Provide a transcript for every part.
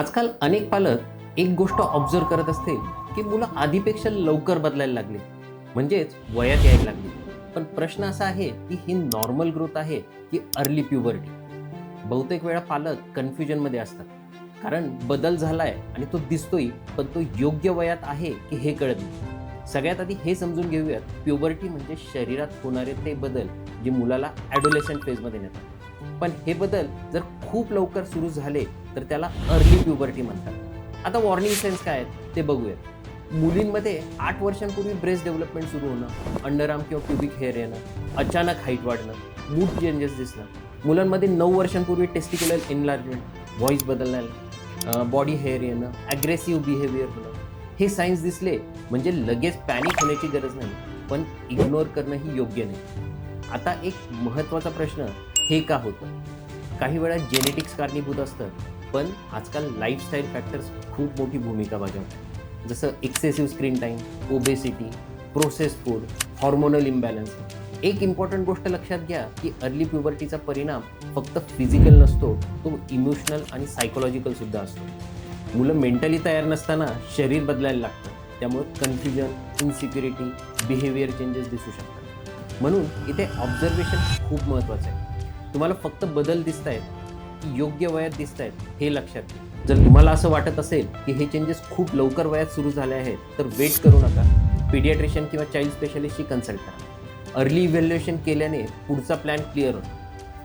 आजकाल अनेक पालक एक गोष्ट ऑब्झर्व करत असतील की मुलं आधीपेक्षा लवकर बदलायला लागली, म्हणजेच वयात यायला लागली. पण प्रश्न असा आहे की ही नॉर्मल ग्रोथ आहे की अर्ली प्युबर्टी. बहुतेक वेळा पालक कन्फ्युजनमध्ये असतात, कारण बदल झालाय आणि तो दिसतोय, पण तो योग्य वयात आहे की हे कळत नाही. सगळ्यात आधी हे समजून घेऊयात, प्युबर्टी म्हणजे शरीरात होणारे ते बदल जे मुलाला ॲडोलेसंट फेजमध्ये नेतात. पण हे बदल जर खूप लवकर सुरू झाले तर त्याला अर्ली प्युबर्टी म्हणतात. आता वॉर्निंग साइन्स काय आहेत ते बघूया. मुलींमध्ये 8 वर्षांपूर्वी ब्रेस्ट डेव्हलपमेंट सुरू होणं, अंडरआर्म किंवा क्युबिक हेअर येणं, अचानक हाईट वाढणं, मूड चेंजेस दिसणं. मुलांमध्ये 9 वर्षांपूर्वी टेस्टिक्युलर एनलार्जमेंट, व्हॉइस बदलणं, बॉडी हेअर येणं, ॲग्रेसिव्ह बिहेवियर होणं. हे सायन्स दिसले म्हणजे लगेच पॅनिक होण्याची गरज नाही, पण इग्नोर करणंही योग्य नाही. आता एक महत्त्वाचा प्रश्न, हे का होतं? काही वेळा जेनेटिक्स कारणीभूत असतं, पण आजकाल लाईफस्टाईल फॅक्टर्स खूप मोठी भूमिका बजावतात. जसं excessive screen time, obesity, processed food, hormonal imbalance. एक इम्पॉर्टंट गोष्ट लक्षात घ्या की अर्ली प्युबर्टीचा परिणाम फक्त फिजिकल नसतो, तो इमोशनल आणि सायकोलॉजिकल सुद्धा असतो. मुलं मेंटली तयार नसताना शरीर बदलायला लागतं, त्यामुळे कन्फ्युजन, इन्सिक्युरिटी, बिहेवियर चेंजेस दिसू शकतात. म्हणून इथे ऑब्झर्वेशन खूप महत्त्वाचं आहे. तुम्हाला फक्त बदल दिसत आहेत की योग्य वयात दिसत आहेत हे लक्षात घ्या. जर तुम्हाला असं वाटत असेल की हे चेंजेस खूप लवकर वयात सुरू झाले आहेत, तर वेट करू नका. पीडियाट्रिशियन किंवा चाइल्ड स्पेशलिस्टशी कन्सल्ट करा. अर्ली इव्हॅल्युएशन केल्याने पुढचा प्लॅन क्लिअर होतो.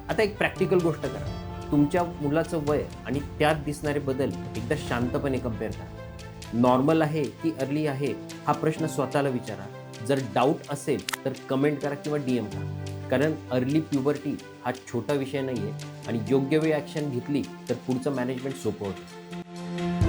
आता एक प्रॅक्टिकल गोष्ट करा. तुमच्या मुलाचं वय आणि त्यात दिसणारे बदल एकदा शांतपणे कम्पेअर करा. नॉर्मल आहे की अर्ली आहे हा प्रश्न स्वतःला विचारा. जर डाऊट असेल तर कमेंट करा किंवा DM करा. कारण अर्ली प्युबर्टी हा छोटा विषय नाही आहे आणि योग्य वेळी ॲक्शन घेतली तर पुढचं मॅनेजमेंट सोपं होतं.